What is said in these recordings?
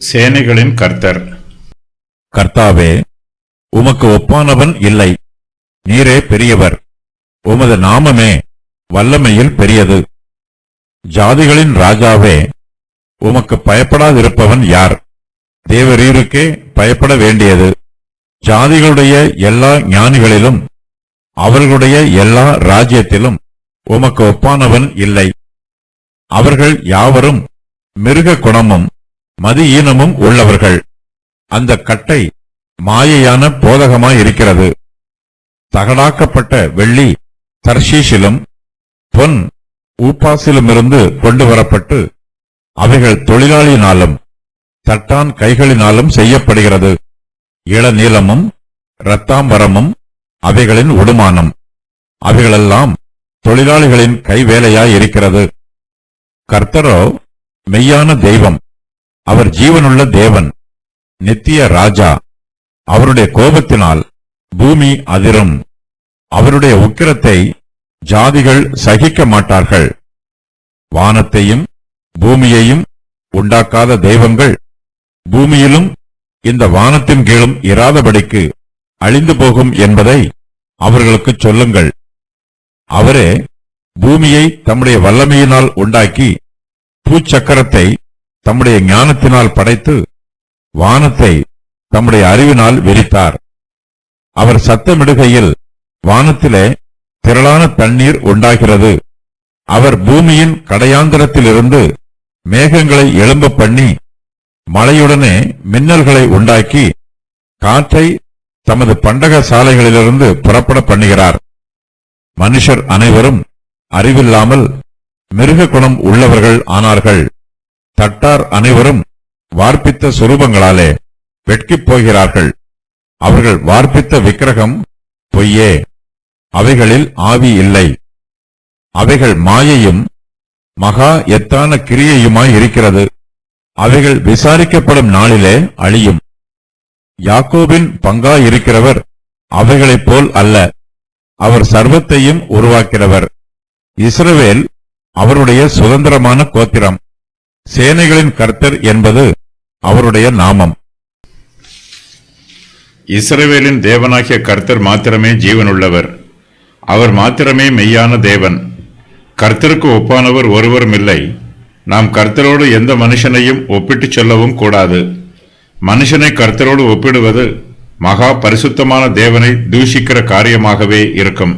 சேனைகளின் கர்த்தர். கர்த்தாவே, உமக்கு ஒப்பானவன் இல்லை. நீரே பெரியவர். உமது நாமமே வல்லமையில் பெரியது. ஜாதிகளின் ராஜாவே, உமக்கு பயப்படாதிருப்பவன் யார்? தேவரீருக்கே பயப்பட வேண்டியது. ஜாதிகளுடைய எல்லா ஞானிகளிலும் அவர்களுடைய எல்லா ராஜ்யத்திலும் உமக்கு ஒப்பானவன் இல்லை. அவர்கள் யாவரும் மிருக குணமும் மதியீனமும் உள்ளவர்கள். அந்த கட்டை மாயையான போதகமாயிருக்கிறது. தகடாக்கப்பட்ட வெள்ளி தர்ஷீஷிலும் பொன் ஊப்பாசிலுமிருந்து கொண்டு வரப்பட்டு அவைகள் தொழிலாளியினாலும் தட்டான் கைகளினாலும் செய்யப்படுகிறது. இளநீலமும் இரத்தாம்பரமும் அவைகளின் உடுமானம். அவைகளெல்லாம் தொழிலாளிகளின் கைவேலையாயிருக்கிறது. கர்த்தரோ மெய்யான தெய்வம். அவர் ஜீவனுள்ள தேவன், நித்திய ராஜா. அவருடைய கோபத்தினால் பூமி அதிரும். அவருடைய உக்கிரத்தை ஜாதிகள் சகிக்க மாட்டார்கள். வானத்தையும் பூமியையும் உண்டாக்காத தெய்வங்கள் பூமியிலும் இந்த வானத்தின் கீழும் இராதபடிக்கு அழிந்து போகும் என்பதை அவர்களுக்குச் சொல்லுங்கள். அவரே பூமியை தம்முடைய வல்லமையினால் உண்டாக்கி பூச்சக்கரத்தை தம்முடைய ஞானத்தினால் படைத்து வானத்தை தம்முடைய அறிவினால் விரித்தார். அவர் சத்தமிடுகையில் வானத்திலே திரளான தண்ணீர் உண்டாகிறது. அவர் பூமியின் கடையாந்திரத்திலிருந்து மேகங்களை எழும்ப பண்ணி மழையுடனே மின்னல்களை உண்டாக்கி காற்றை தமது பண்டக சாலைகளிலிருந்து புறப்பட பண்ணுகிறார். மனுஷர் அனைவரும் அறிவில்லாமல் மிருக குணம் உள்ளவர்கள் ஆனார்கள். தட்டார் அனைவரும் வார்ப்பித்த சுரூபங்களாலே வெட்கிப் போகிறார்கள். அவர்கள் வார்ப்பித்த விக்கிரகம் பொய்யே, அவைகளில் ஆவி இல்லை. அவைகள் மாயையும் மகா எத்தான கிரியையுமாயிருக்கிறது. அவைகள் விசாரிக்கப்படும் நாளிலே அழியும். யாக்கோபின் பங்காயிருக்கிறவர் அவைகளைப் போல் அல்ல. அவர் சர்வத்தையும் உருவாக்கிறவர். இஸ்ரவேல் அவருடைய சுதந்திரமான கோத்திரம். சேனைகளின் கர்த்தர் என்பது அவருடைய நாமம். இஸ்ரவேலின் தேவனாகிய கர்த்தர் மாத்திரமே ஜீவனுள்ளவர். அவர் மாத்திரமே மெய்யான தேவன். கர்த்தருக்கு ஒப்பானவர் ஒருவரும் இல்லை. நாம் கர்த்தரோடு எந்த மனுஷனையும் ஒப்பிட்டுச் சொல்லவும் கூடாது. மனுஷனை கர்த்தரோடு ஒப்பிடுவது மகா பரிசுத்தமான தேவனை தூஷிக்கிற காரியமாகவே இருக்கும்.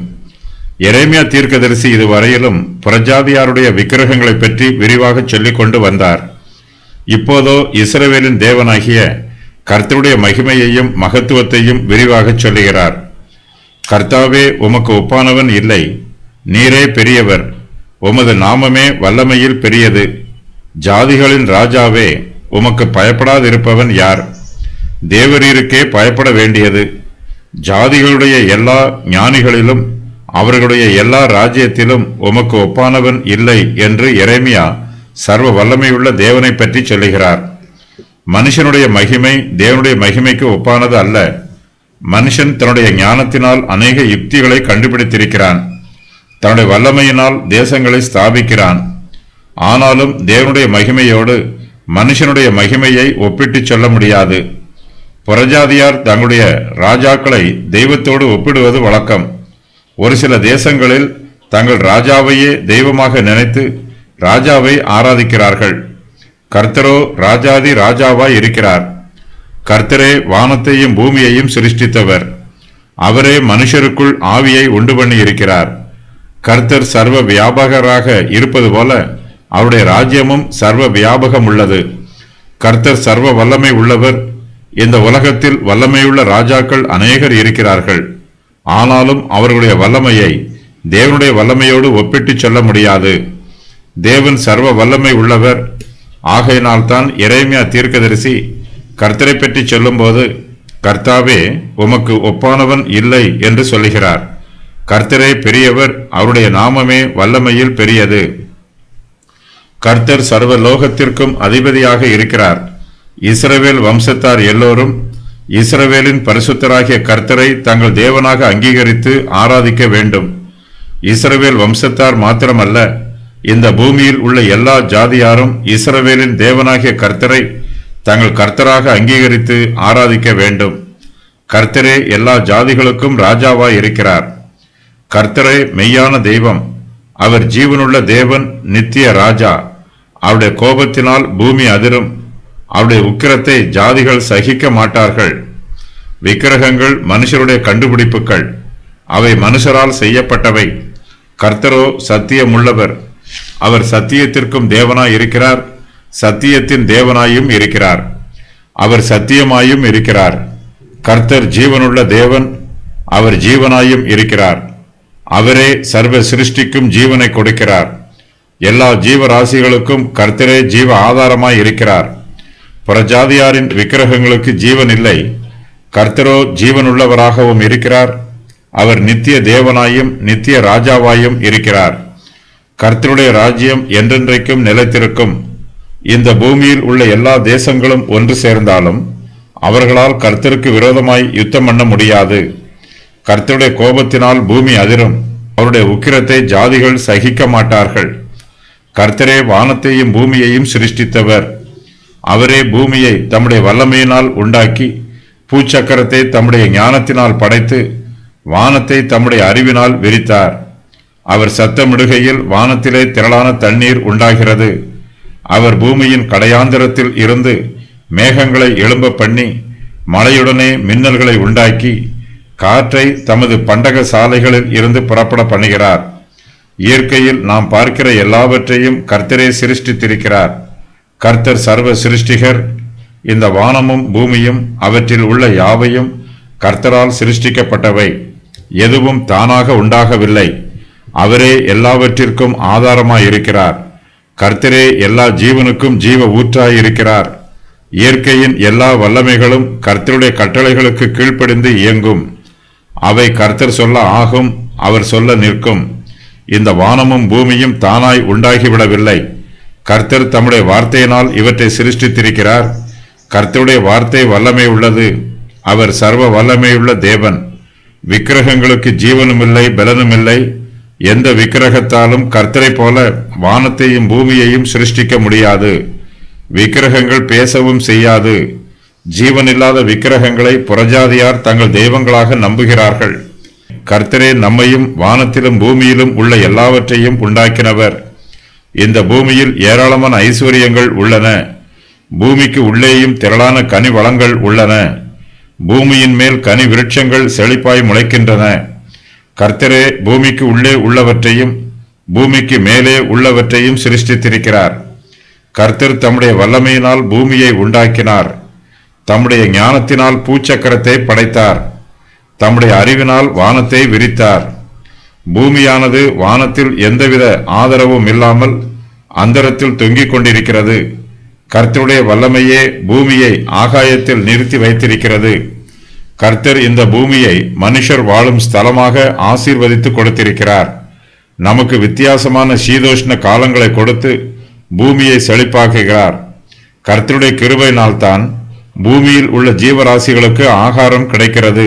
எரேமியா தீர்க்கதரிசி இதுவரையிலும் புறஜாதியாருடைய விக்கிரகங்களை பற்றி விரிவாக சொல்லிக் கொண்டு வந்தார். இப்போதோ இஸ்ரவேலின் தேவனாகிய கர்த்தருடைய மகிமையையும் மகத்துவத்தையும் விரிவாக சொல்லுகிறார். கர்த்தாவே, உமக்கு ஒப்பானவன் இல்லை. நீரே பெரியவர். உமது நாமமே வல்லமையில் பெரியது. ஜாதிகளின் ராஜாவே, உமக்கு பயப்படாதிருப்பவன் யார்? தேவரீருக்கே பயப்பட வேண்டியது. ஜாதிகளுடைய எல்லா ஞானிகளிலும் அவர்களுடைய எல்லா ராஜ்யத்திலும் உமக்கு ஒப்பானவன் இல்லை என்று எரேமியா சர்வ வல்லமையுள்ள தேவனை பற்றி சொல்லுகிறார். மனுஷனுடைய மகிமை தேவனுடைய மகிமைக்கு ஒப்பானது அல்ல. மனுஷன் தன்னுடைய ஞானத்தினால் அநேக யுக்திகளை கண்டுபிடித்திருக்கிறான். தன்னுடைய வல்லமையினால் தேசங்களை ஸ்தாபிக்கிறான். ஆனாலும் தேவனுடைய மகிமையோடு மனுஷனுடைய மகிமையை ஒப்பிட்டுச் சொல்ல முடியாது. புறஜாதியார் தங்களுடைய ராஜாக்களை தெய்வத்தோடு ஒப்பிடுவது வழக்கம். ஒரு சில தேசங்களில் தங்கள் ராஜாவையே தெய்வமாக நினைத்து ராஜாவை ஆராதிக்கிறார்கள். கர்த்தரோ ராஜாதி ராஜாவாய் இருக்கிறார். கர்த்தரே வானத்தையும் பூமியையும் சிருஷ்டித்தவர். அவரே மனுஷருக்குள் ஆவியை உண்டு பண்ணி இருக்கிறார். கர்த்தர் சர்வ வியாபகராக இருப்பது போல அவருடைய ராஜ்யமும் சர்வ வியாபகம் உள்ளது. கர்த்தர் சர்வ வல்லமை உள்ளவர். இந்த உலகத்தில் வல்லமையுள்ள ராஜாக்கள் அநேகர் இருக்கிறார்கள். ஆனாலும் அவர்களுடைய வல்லமையை தேவனுடைய வல்லமையோடு ஒப்பிட்டுச் சொல்ல முடியாது. தேவன் சர்வ வல்லமை உள்ளவர். ஆகையினால்தான் எரேமியா தீர்க்கதரிசி கர்த்தரை பற்றி சொல்லும்போது, கர்த்தாவே, உமக்கு ஒப்பானவன் இல்லை என்று சொல்லுகிறார். கர்த்தரே பெரியவர். அவருடைய நாமமே வல்லமையில் பெரியது. கர்த்தர் சர்வ லோகத்திற்கும் அதிபதியாக இருக்கிறார். இஸ்ரவேல் வம்சத்தார் எல்லோரும் இஸ்ரவேலின் பரிசுத்தராகிய கர்த்தரை தங்கள் தேவனாக அங்கீகரித்து ஆராதிக்க வேண்டும். இஸ்ரவேல் வம்சத்தார் மாத்திரமல்ல, இந்த பூமியில் உள்ள எல்லா ஜாதியாரும் இஸ்ரவேலின் தேவனாகிய கர்த்தரை தங்கள் கர்த்தராக அங்கீகரித்து ஆராதிக்க வேண்டும். கர்த்தரே எல்லா ஜாதிகளுக்கும் ராஜாவாய் இருக்கிறார். கர்த்தரே மெய்யான தெய்வம். அவர் ஜீவனுள்ள தேவன், நித்திய ராஜா. அவருடைய கோபத்தினால் பூமி அதிரும். அவருடைய உக்கிரத்தை ஜாதிகள் சகிக்க மாட்டார்கள். விக்கிரகங்கள் மனுஷருடைய கண்டுபிடிப்புகள். அவை மனுஷரால் செய்யப்பட்டவை. கர்த்தரோ சத்தியமுள்ளவர். அவர் சத்தியத்திற்கும் தேவனாய் இருக்கிறார், சத்தியத்தின் தேவனாயும் இருக்கிறார். அவர் சத்தியமாயும் இருக்கிறார். கர்த்தர் ஜீவனுள்ள தேவன், அவர் ஜீவனாயும் இருக்கிறார். அவரே சர்வ சிருஷ்டிக்கும் ஜீவனை கொடுக்கிறார். எல்லா ஜீவராசிகளுக்கும் கர்த்தரே ஜீவ ஆதாரமாய் இருக்கிறார். புறஜாதியாரின் விக்கிரகங்களுக்கு ஜீவன் இல்லை. கர்த்தரோ ஜீவனுள்ளவராகவும் இருக்கிறார். அவர் நித்திய தேவனாயும் நித்திய ராஜாவாயும் இருக்கிறார். கர்த்தருடைய ராஜ்யம் என்றென்றைக்கும் நிலைத்திருக்கும். இந்த பூமியில் உள்ள எல்லா தேசங்களும் ஒன்று சேர்ந்தாலும் அவர்களால் கர்த்தருக்கு விரோதமாய் யுத்தம் பண்ண முடியாது. கர்த்தருடைய கோபத்தினால் பூமி அதிரும். அவருடைய உக்கிரத்தை ஜாதிகள் சகிக்க மாட்டார்கள். கர்த்தரே வானத்தையும் பூமியையும் சிருஷ்டித்தவர். அவரே பூமியை தம்முடைய வல்லமையினால் உண்டாக்கி, பூச்சக்கரத்தை தம்முடைய ஞானத்தினால் படைத்து, வானத்தை தம்முடைய அறிவினால் விரித்தார். அவர் சத்தமிடுகையில் வானத்திலே திரளான தண்ணீர் உண்டாகிறது. அவர் பூமியின் கடையாந்திரத்தில் இருந்து மேகங்களை எழும்ப பண்ணி, மழையுடனே மின்னல்களை உண்டாக்கி, காற்றை தமது பண்டக சாலைகளில் இருந்து புறப்பட பண்ணுகிறார். இயற்கையில் நாம் பார்க்கிற எல்லாவற்றையும் கர்த்தரே சிருஷ்டித்திருக்கிறார். கர்த்தர் சர்வ சிருஷ்டிகர். இந்த வானமும் பூமியும் அவற்றில் உள்ள யாவையும் கர்த்தரால் சிருஷ்டிக்கப்பட்டவை. எதுவும் தானாக உண்டாகவில்லை. அவரே எல்லாவற்றிற்கும் ஆதாரமாயிருக்கிறார். கர்த்தரே எல்லா ஜீவனுக்கும் ஜீவ ஊற்றாயிருக்கிறார். இயற்கையின் எல்லா வல்லமைகளும் கர்த்தருடைய கட்டளைகளுக்கு கீழ்ப்படிந்து இயங்கும். அவை கர்த்தர் சொல்ல ஆகும், அவர் சொல்ல நிற்கும். இந்த வானமும் பூமியும் தானாய் உண்டாகிவிடவில்லை. கர்த்தர் தம்முடைய வார்த்தையினால் இவற்றை சிருஷ்டித்திருக்கிறார். கர்த்தருடைய வார்த்தை வல்லமை உள்ளது. அவர் சர்வ வல்லமையுள்ள தேவன். விக்கிரகங்களுக்கு ஜீவனுமில்லை, பலனுமில்லை. எந்த விக்கிரகத்தாலும் கர்த்தரை போல வானத்தையும் பூமியையும் சிருஷ்டிக்க முடியாது. விக்கிரகங்கள் பேசவும் செய்யாது. ஜீவனில்லாத விக்கிரகங்களை புறஜாதியார் தங்கள் தெய்வங்களாக நம்புகிறார்கள். கர்த்தரே நம்மையும் வானத்திலும் பூமியிலும் உள்ள எல்லாவற்றையும் உண்டாக்கினவர். இந்த பூமியில் ஏராளமான ஐஸ்வர்யங்கள் உள்ளன. பூமிக்கு உள்ளேயும் திரளான கனி வளங்கள் உள்ளன. பூமியின் மேல் கனி விருட்சங்கள் செழிப்பாய் முளைக்கின்றன. கர்த்தரே பூமிக்கு உள்ளே உள்ளவற்றையும் பூமிக்கு மேலே உள்ளவற்றையும் சிருஷ்டித்திருக்கிறார். கர்த்தர் தம்முடைய வல்லமையினால் பூமியை உண்டாக்கினார். தம்முடைய ஞானத்தினால் பூச்சக்கரத்தை படைத்தார். தம்முடைய அறிவினால் வானத்தை விரித்தார். பூமியானது வானத்தில் எந்தவித ஆதரவும் இல்லாமல் அந்தரத்தில் தொங்கிக் கொண்டிருக்கிறது. கர்த்தருடைய வல்லமையே பூமியை ஆகாயத்தில் நிறுத்தி வைத்திருக்கிறது. கர்த்தர் இந்த பூமியை மனுஷர் வாழும் ஸ்தலமாக ஆசீர்வதித்து கொடுத்திருக்கிறார். நமக்கு வித்தியாசமான சீதோஷ்ண காலங்களை கொடுத்து பூமியை செழிப்பாக்குகிறார். கர்த்தருடைய கிருபையினால்தான் பூமியில் உள்ள ஜீவராசிகளுக்கு ஆகாரம் கிடைக்கிறது.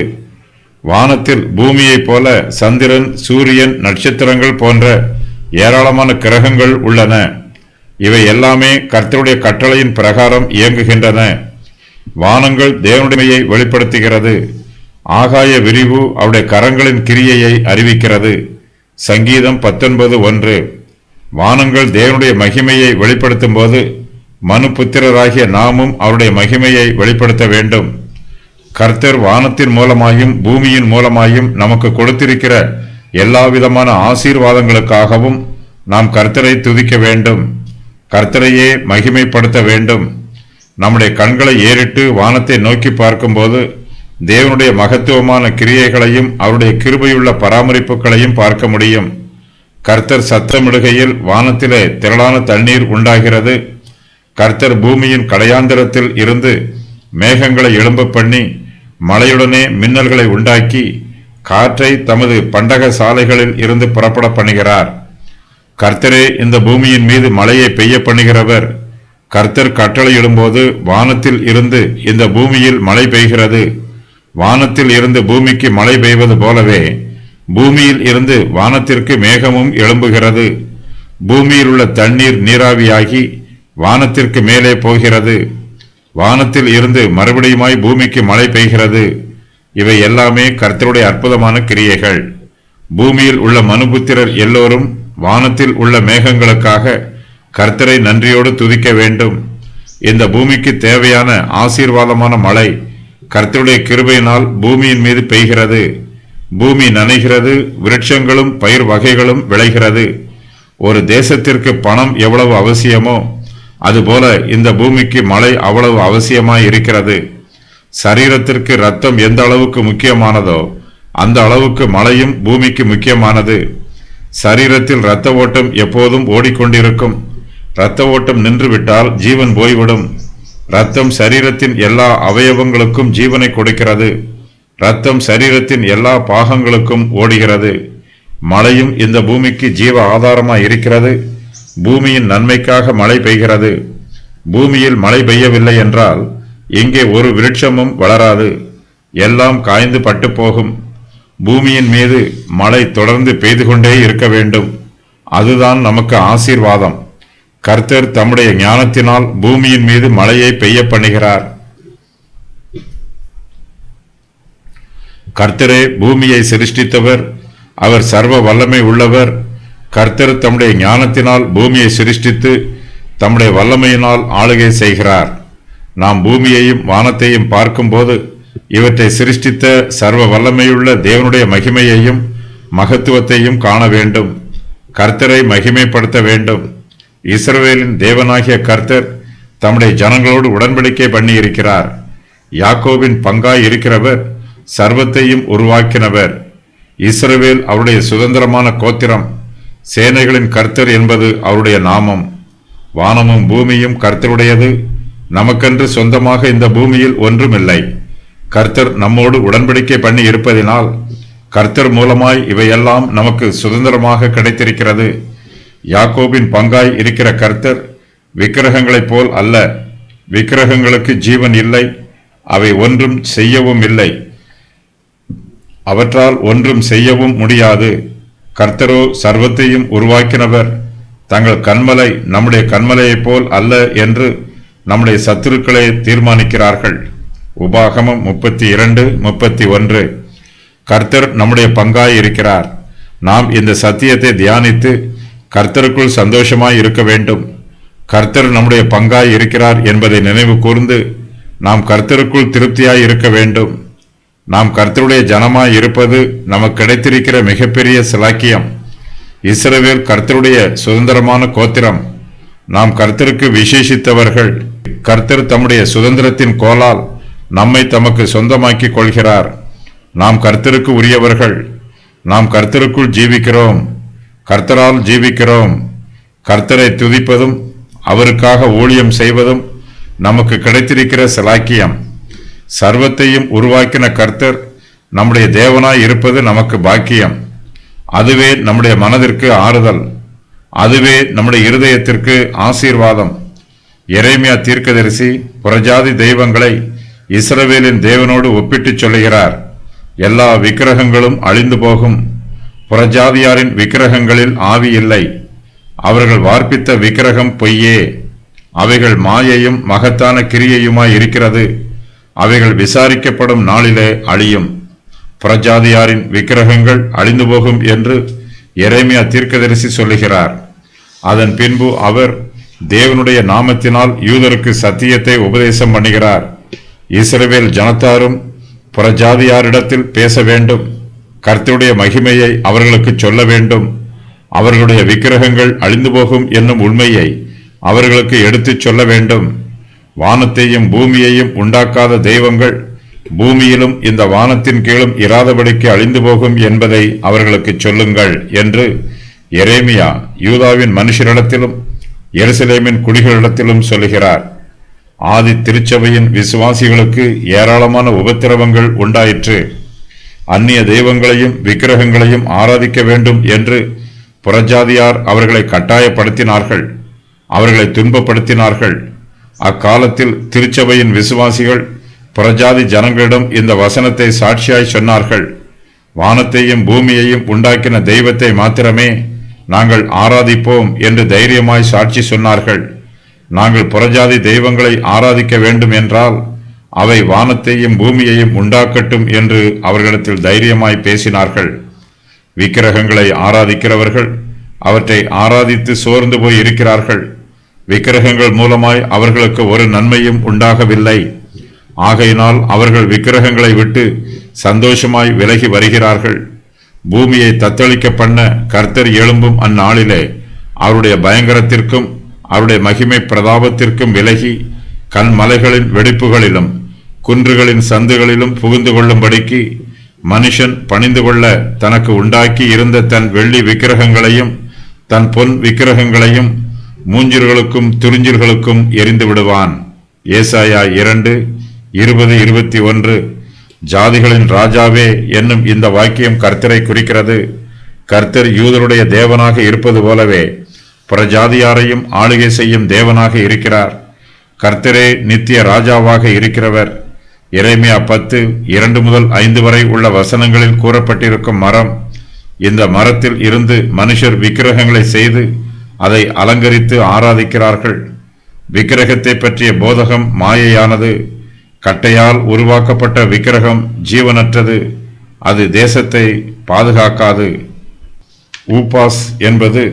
வானத்தில் பூமியைப் போல சந்திரன், சூரியன், நட்சத்திரங்கள் போன்ற ஏராளமான கிரகங்கள் உள்ளன. இவை எல்லாமே கர்த்தருடைய கட்டளையின் பிரகாரம் இயங்குகின்றன. வானங்கள் தேவனுடைமையை வெளிப்படுத்துகிறது. ஆகாய விரிவு அவருடைய கரங்களின் கிரியையை அறிவிக்கிறது. சங்கீதம் 19:1. வானங்கள் தேவனுடைய மகிமையை வெளிப்படுத்தும் போது மனுபுத்திரராகிய நாமும் அவருடைய மகிமையை வெளிப்படுத்த வேண்டும். கர்த்தர் வானத்தின் மூலமாயும் பூமியின் மூலமாயும் நமக்கு கொடுத்திருக்கிற எல்லாவிதமான ஆசீர்வாதங்களுக்காகவும் நாம் கர்த்தரை துதிக்க வேண்டும். கர்த்தரையே மகிமைப்படுத்த வேண்டும். நம்முடைய கண்களை ஏறிட்டு வானத்தை நோக்கி பார்க்கும்போது தேவனுடைய மகத்துவமான கிரியைகளையும் அவருடைய கிருபையுள்ள பராமரிப்புகளையும் பார்க்க முடியும். கர்த்தர் சத்தமிடுகையில் வானத்திலே திரளான தண்ணீர் உண்டாகிறது. கர்த்தர் பூமியின் கடையாந்திரத்தில் இருந்து மேகங்களை எழும்ப பண்ணி, மழையுடனே மின்னல்களை உண்டாக்கி, காற்றை தமது பண்டக சாலைகளில் இருந்து புறப்பட பண்ணுகிறார். கர்த்தரே இந்த பூமியின் மீது மழையை பெய்ய பண்ணுகிறவர். கர்த்தர் கட்டளையிடும்போது வானத்தில் இருந்து இந்த பூமியில் மழை பெய்கிறது. வானத்தில் இருந்து பூமிக்கு மழை பெய்வது போலவே பூமியில் இருந்து வானத்திற்கு மேகமும் எழும்புகிறது. பூமியில் உள்ள தண்ணீர் நீராவியாகி வானத்திற்கு மேலே போகிறது. வானத்தில் இருந்து மறுபடியுமாய் பூமிக்கு மழை பெய்கிறது. இவை எல்லாமே கர்த்தருடைய அற்புதமான கிரியைகள். பூமியில் உள்ள மனுபுத்திரர் எல்லோரும் வானத்தில் உள்ள மேகங்களுக்காக கர்த்தரை நன்றியோடு துதிக்க வேண்டும். இந்த பூமிக்கு தேவையான ஆசீர்வாதமான மழை கர்த்தருடைய கிருபையினால் பூமியின் மீது பெய்கிறது. பூமி நனைகிறது, விருட்சங்களும் பயிர் வகைகளும் விளைகிறது. ஒரு தேசத்திற்கு பணம் எவ்வளவு அவசியமோ அதுபோல இந்த பூமிக்கு மழை அவ்வளவு அவசியமாய் இருக்கிறது. சரீரத்திற்கு ரத்தம் எந்த அளவுக்கு முக்கியமானதோ அந்த அளவுக்கு மழையும் பூமிக்கு முக்கியமானது. சரீரத்தில் இரத்த ஓட்டம் எப்போதும் ஓடிக்கொண்டிருக்கும். இரத்த ஓட்டம் நின்றுவிட்டால் ஜீவன் போய்விடும். இரத்தம் சரீரத்தின் எல்லா அவயவங்களுக்கும் ஜீவனை கொடுக்கிறது. இரத்தம் சரீரத்தின் எல்லா பாகங்களுக்கும் ஓடுகிறது. மழையும் இந்த பூமிக்கு ஜீவ ஆதாரமாய் இருக்கிறது. பூமியின் நன்மைக்காக மழை பெய்கிறது. பூமியில் மழை பெய்யவில்லை என்றால் இங்கே ஒரு விருட்சமும் வளராது, எல்லாம் காய்ந்து பட்டு போகும். பூமியின் மீது மழை தொடர்ந்து பெய்து கொண்டே இருக்க வேண்டும். அதுதான் நமக்கு ஆசீர்வாதம். கர்த்தர் தம்முடைய ஞானத்தினால் பூமியின் மீது மழையை பெய்ய பண்ணுகிறார். கர்த்தரே பூமியை சிருஷ்டித்தவர். அவர் சர்வ வல்லமை உள்ளவர். கர்த்தர் தம்முடைய ஞானத்தினால் பூமியை சிருஷ்டித்து தம்முடைய வல்லமையினால் ஆளுகை செய்கிறார். நாம் பூமியையும் வானத்தையும் பார்க்கும்போது இவற்றை சிருஷ்டித்த சர்வ வல்லமையுள்ள தேவனுடைய மகிமையையும் மகத்துவத்தையும் காண வேண்டும். கர்த்தரை மகிமைப்படுத்த வேண்டும். இஸ்ரவேலின் தேவனாகிய கர்த்தர் தம்முடைய ஜனங்களோடு உடன்படிக்கை பண்ணி இருக்கிறார். யாக்கோபின் பங்காய் இருக்கிறவர் சர்வத்தையும் உருவாக்கினவர். இஸ்ரவேல் அவருடைய சுதந்திரமான கோத்திரம். சேனைகளின் கர்த்தர் என்பது அவருடைய நாமம். வானமும் பூமியும் கர்த்தருடையது. நமக்கென்று சொந்தமாக இந்த பூமியில் ஒன்றுமில்லை. கர்த்தர் நம்மோடு உடன்படிக்கை பண்ணி இருப்பதினால் கர்த்தர் மூலமாய் இவையெல்லாம் நமக்கு சுதந்திரமாக கிடைத்திருக்கிறது. யாக்கோபின் பங்காய் இருக்கிற கர்த்தர் விக்கிரகங்களைப் போல் அல்ல. விக்கிரகங்களுக்கு ஜீவன் இல்லை, அவை ஒன்றும் செய்யவும் இல்லை, அவற்றால் ஒன்றும் செய்யவும் முடியாது. கர்த்தரோ சர்வத்தையும் உருவாக்கினவர். தங்கள் கன்மலை நம்முடைய கன்மலையைப் போல் அல்ல என்று நம்முடைய சத்துருக்களை தீர்மானிக்கிறார்கள். உபாகமம் 32:31. கர்த்தர் நம்முடைய பங்காய் இருக்கிறார். நாம் இந்த சத்தியத்தை தியானித்து கர்த்தருக்குள் சந்தோஷமாய் இருக்க வேண்டும். கர்த்தர் நம்முடைய பங்காய் இருக்கிறார் என்பதை நினைவு கூர்ந்து நாம் கர்த்தருக்குள் திருப்தியாய் இருக்க வேண்டும். நாம் கர்த்தருடைய ஜனமாய் இருப்பது நமக்கு கிடைத்திருக்கிற மிகப்பெரிய சிலாக்கியம். இஸ்ரவேல் கர்த்தருடைய சுதந்திரமான கோத்திரம். நாம் கர்த்தருக்கு விசேஷித்தவர்கள். கர்த்தர் தம்முடைய சுதந்திரத்தின் கோலால் நம்மை தமக்கு சொந்தமாக்கிக் கொள்கிறார். நாம் கர்த்தருக்கு உரியவர்கள். நாம் கர்த்தருக்குள் ஜீவிக்கிறோம். கர்த்தரால் ஜீவிக்கிறோம். கர்த்தரை துதிப்பதும் அவருக்காக ஊழியம் செய்வதும் நமக்கு கிடைத்திருக்கிற சிலாக்கியம். சர்வத்தையும் உருவாக்கின கர்த்தர் நம்முடைய தேவனாய் இருப்பது நமக்கு பாக்கியம். அதுவே நம்முடைய மனதிற்கு ஆறுதல். அதுவே நம்முடைய இருதயத்திற்கு ஆசீர்வாதம். எரேமியா தீர்க்கதரிசி புறஜாதி தெய்வங்களை இஸ்ரவேலின் தேவனோடு ஒப்பிட்டுச் சொல்லுகிறார். எல்லா விக்கிரகங்களும் அழிந்து போகும். புறஜாதியாரின் விக்கிரகங்களில் ஆவி இல்லை. அவர்கள் வார்ப்பித்த விக்கிரகம் பொய்யே. அவைகள் மாயையும் மகத்தான கிரியையுமாய் இருக்கிறது. அவைகள் விசாரிக்கப்படும் நாளிலே அழியும். புறஜாதியாரின் விக்கிரகங்கள் அழிந்து போகும் என்று எரேமியா தீர்க்கதரிசி சொல்லுகிறார். அதன் பின்பு அவர் தேவனுடைய நாமத்தினால் யூதருக்கு சத்தியத்தை உபதேசம் பண்ணுகிறார். இஸ்ரவேல் ஜனத்தாரும் புறஜாதியாரிடத்தில் பேச வேண்டும். கர்த்தருடைய மகிமையை அவர்களுக்கு சொல்ல வேண்டும். அவர்களுடைய விக்கிரகங்கள் அழிந்து போகும் என்னும் உண்மையை அவர்களுக்கு எடுத்துச் சொல்ல வேண்டும். வானத்தையும் பூமியையும் உண்டாக்காத தெய்வங்கள் பூமியிலும் இந்த வானத்தின் கீழும் இராதபடிக்கு அழிந்து போகும் என்பதை அவர்களுக்கு சொல்லுங்கள் என்று எரேமியா யூதாவின் மனுஷரிடத்திலும் எருசலேமின் குடிகளிடத்திலும் சொல்லுகிறார். ஆதி திருச்சபையின் விசுவாசிகளுக்கு ஏராளமான உபத்திரவங்கள் உண்டாயிற்று. அந்நிய தெய்வங்களையும் விக்கிரகங்களையும் ஆராதிக்க வேண்டும் என்று புறஜாதியார் அவர்களை கட்டாயப்படுத்தினார்கள். அவர்களை துன்பப்படுத்தினார்கள். அக்காலத்தில் திருச்சபையின் விசுவாசிகள் புறஜாதி ஜனங்களிடம் இந்த வசனத்தை சாட்சியாய் சொன்னார்கள். வானத்தையும் பூமியையும் உண்டாக்கின தெய்வத்தை மாத்திரமே நாங்கள் ஆராதிப்போம் என்று தைரியமாய் சாட்சி சொன்னார்கள். நாங்கள் புறஜாதி தெய்வங்களை ஆராதிக்க வேண்டும் என்றால் அவை வானத்தையும் பூமியையும் உண்டாக்கட்டும் என்று அவர்களிடத்தில் தைரியமாய் பேசினார்கள். விக்கிரகங்களை ஆராதிக்கிறவர்கள் அவற்றை ஆராதித்து சோர்ந்து போய் இருக்கிறார்கள். விக்கிரகங்கள் மூலமாய் அவர்களுக்கு ஒரு நன்மையும் உண்டாகவில்லை. ஆகையினால் அவர்கள் விக்கிரகங்களை விட்டு சந்தோஷமாய் விலகி வருகிறார்கள். பூமியை தத்தளிக்க பண்ண கர்த்தர் எழும்பும் அந்நாளிலே அவருடைய பயங்கரத்திற்கும் அவருடைய மகிமை பிரதாபத்திற்கும் விலகி கண்மலைகளின் வெடிப்புகளிலும் குன்றுகளின் சந்துகளிலும் புகுந்து கொள்ளும்படிக்கு மனுஷன் பணிந்து கொள்ள தனக்கு உண்டாக்கி இருந்த தன் வெள்ளி விக்கிரகங்களையும் தன் பொன் விக்கிரகங்களையும் மூஞ்சிர்களுக்கும் துறிஞ்சிர்களுக்கும் எரிந்து விடுவான். ஏசாயா 2:20-21. ஜாதிகளின் ராஜாவே என்னும் இந்த வாக்கியம் கர்த்தரை குறிக்கிறது. கர்த்தர் யூதருடைய தேவனாக இருப்பது போலவே புறஜாதியாரையும் ஆளுகை செய்யும் தேவனாக இருக்கிறார். கர்த்தரே நித்திய ராஜாவாக இருக்கிறவர். எரேமியா 10:2-5 வரை உள்ள வசனங்களில் கூறப்பட்டிருக்கும் மரம். இந்த மரத்தில் இருந்து மனுஷர் விக்கிரகங்களை செய்து அதை அலங்கரித்து ஆராதிக்கிறார்கள். விக்கிரகத்தை பற்றிய போதகம் மாயையானது. கட்டையால் உருவாக்கப்பட்ட விக்கிரகம் ஜீவனற்றது. அது தேசத்தை பாதுகாக்காது. ஊபாஸ் என்பது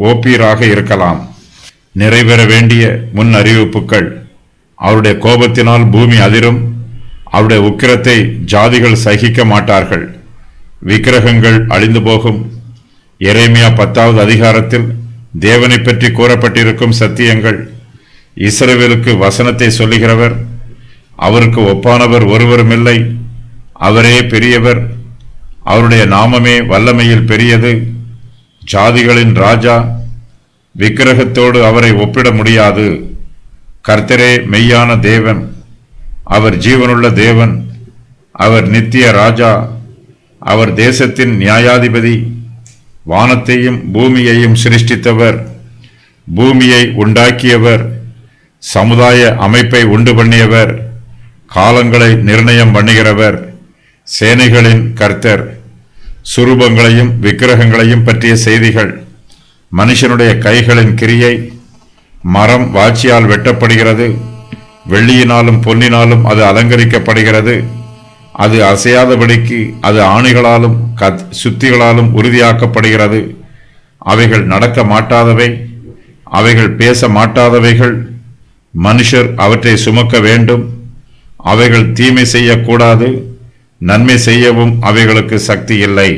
ஓப்பீராக இருக்கலாம். நிறைவேற வேண்டிய முன் அறிவிப்புகள். அவருடைய கோபத்தினால் பூமி அதிரும். அவருடைய உக்கிரத்தை ஜாதிகள் சகிக்க மாட்டார்கள். விக்கிரகங்கள் அழிந்து போகும். எரேமியா 10வது அதிகாரத்தில் தேவனை பற்றி கூறப்பட்டிருக்கும் சத்தியங்கள். இஸ்ரவேலுக்கு வசனத்தை சொல்லுகிறவர். அவருக்கு ஒப்பானவர் ஒருவருமில்லை. அவரே பெரியவர். அவருடைய நாமமே வல்லமையில் பெரியது. ஜாதிகளின் ராஜா. விக்கிரகத்தோடு அவரை ஒப்பிட முடியாது. கர்த்தரே மெய்யான தேவன். அவர் ஜீவனுள்ள தேவன். அவர் நித்திய ராஜா. அவர் தேசத்தின் நியாயாதிபதி. வானத்தையும் பூமியையும் சிருஷ்டித்தவர். பூமியை உண்டாக்கியவர். சமுதாய அமைப்பை உண்டு பண்ணியவர். காலங்களை நிர்ணயம் பண்ணுகிறவர். சேனைகளின் கர்த்தர். சுரூபங்களையும் விக்கிரகங்களையும் பற்றிய செய்திகள். மனுஷனுடைய கைகளின் கிரியை. மரம் வாச்சியால் வெட்டப்படுகிறது. வெள்ளியினாலும் பொன்னினாலும் அது அலங்கரிக்கப்படுகிறது. அது அசையாதபடிக்கு அது ஆணிகளாலும் சுத்திகளாலும் உறுதியாக்கப்படுகிறது. அவைகள் நடக்க மாட்டாதவை. அவைகள் பேச மாட்டாதவைகள். மனுஷர் அவற்றை சுமக்க வேண்டும். அவைகள் தீமை செய்யக்கூடாது. நன்மை செய்யவும் அவைகளுக்கு சக்தி இல்லை.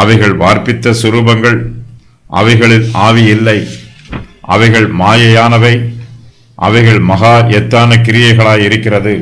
அவைகள் வார்ப்பித்த சுரூபங்கள். அவைகளில் ஆவி இல்லை. அவைகள் மாயையானவை. அவைகள் மகா எத்தான கிரியைகளாயிருக்கிறது.